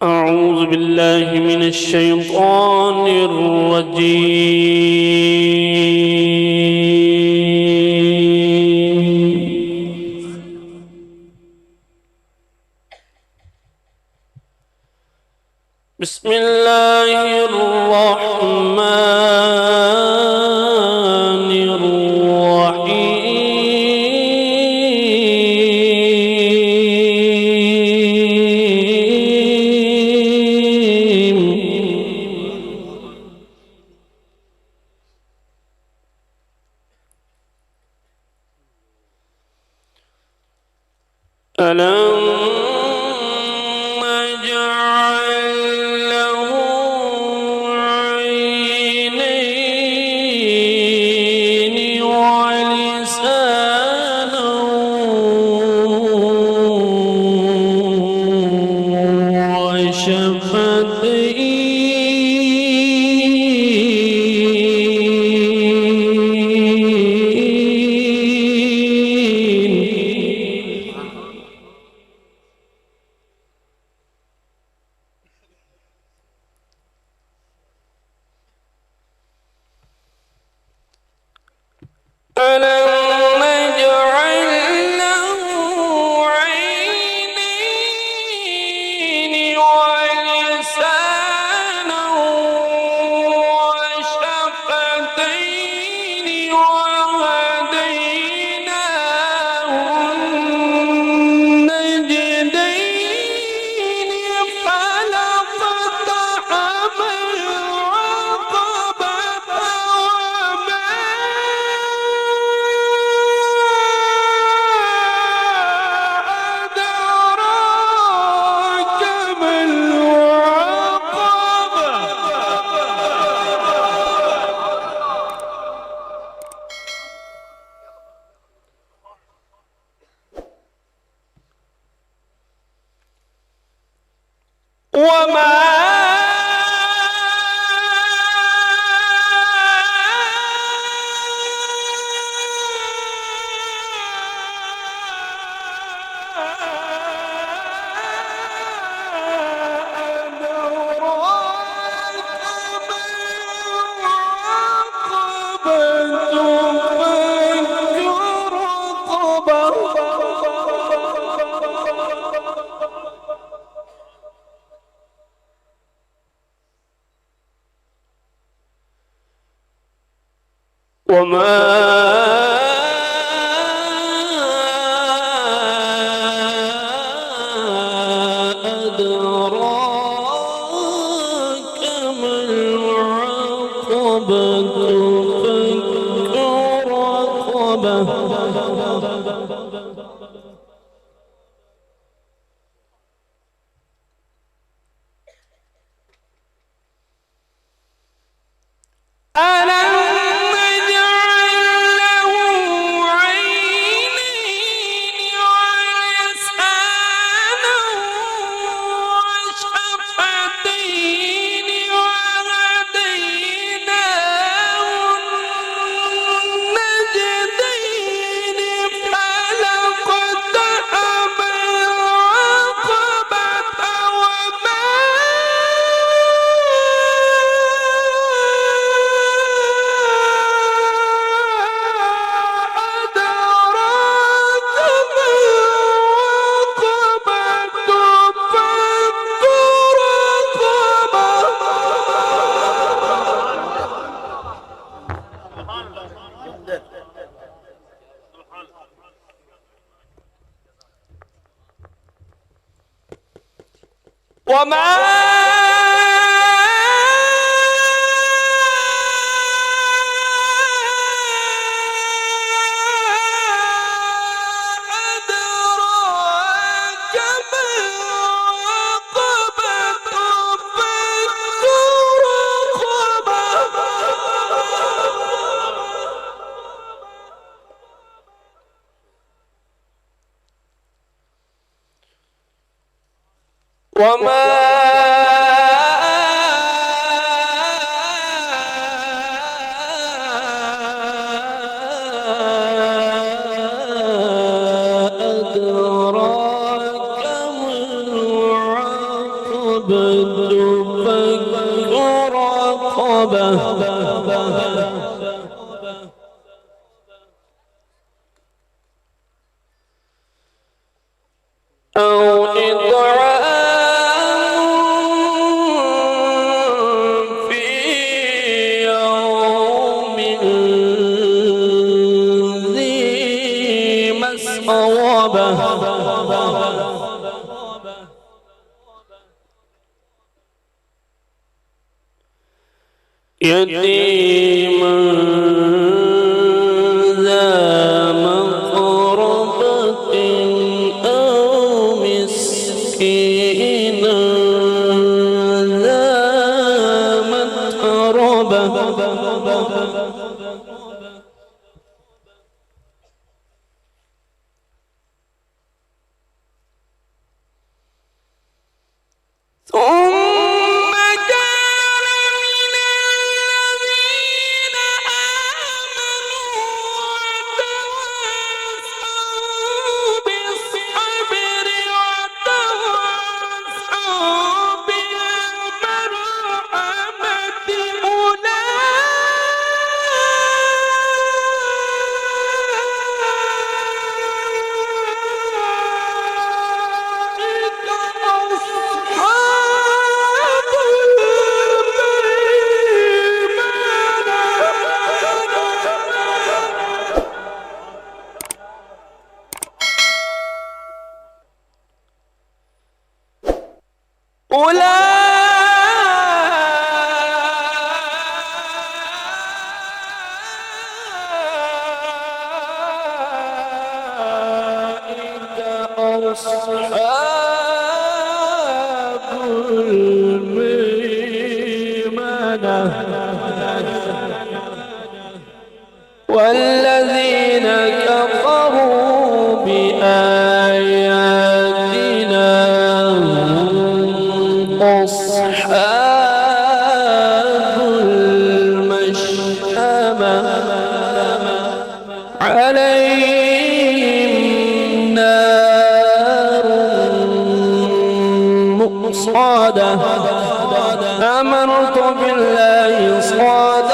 أعوذ بالله من الشيطان الرجيم. بسم الله الرحمن الرحيم. ألم نجعل له عينين ولسانا وشفتين. ألم نجعل له عينين ولسانا وشفتين وهديناه النجدين فلاقتحم العقبة وما أدراك ما العقبة. وما أدراك ما العقبة. وما أدراك ما العقبة. فك رقبة. ألم نجعل له عينين ولسانا وشفتين وهديناه النجدين فلاقتحم العقبة وما أدراك ما العقبة. فك رقبة. وما أدراك ما العقبة. فك رقبة. وما أدراك ما العقبة. أو إطعام في يوم ذي مسغبة يتيما ذا مقربة أو مسكينا ذا متربة ثم كان من الذين آمنوا وتواصوا بالصبر وتواصوا بالمرحمة أولئك أصحاب الميمنة والذين كفروا بآياتنا هم أصحاب المشأمة عليهم نار مؤصدة آمنت بالله صادقا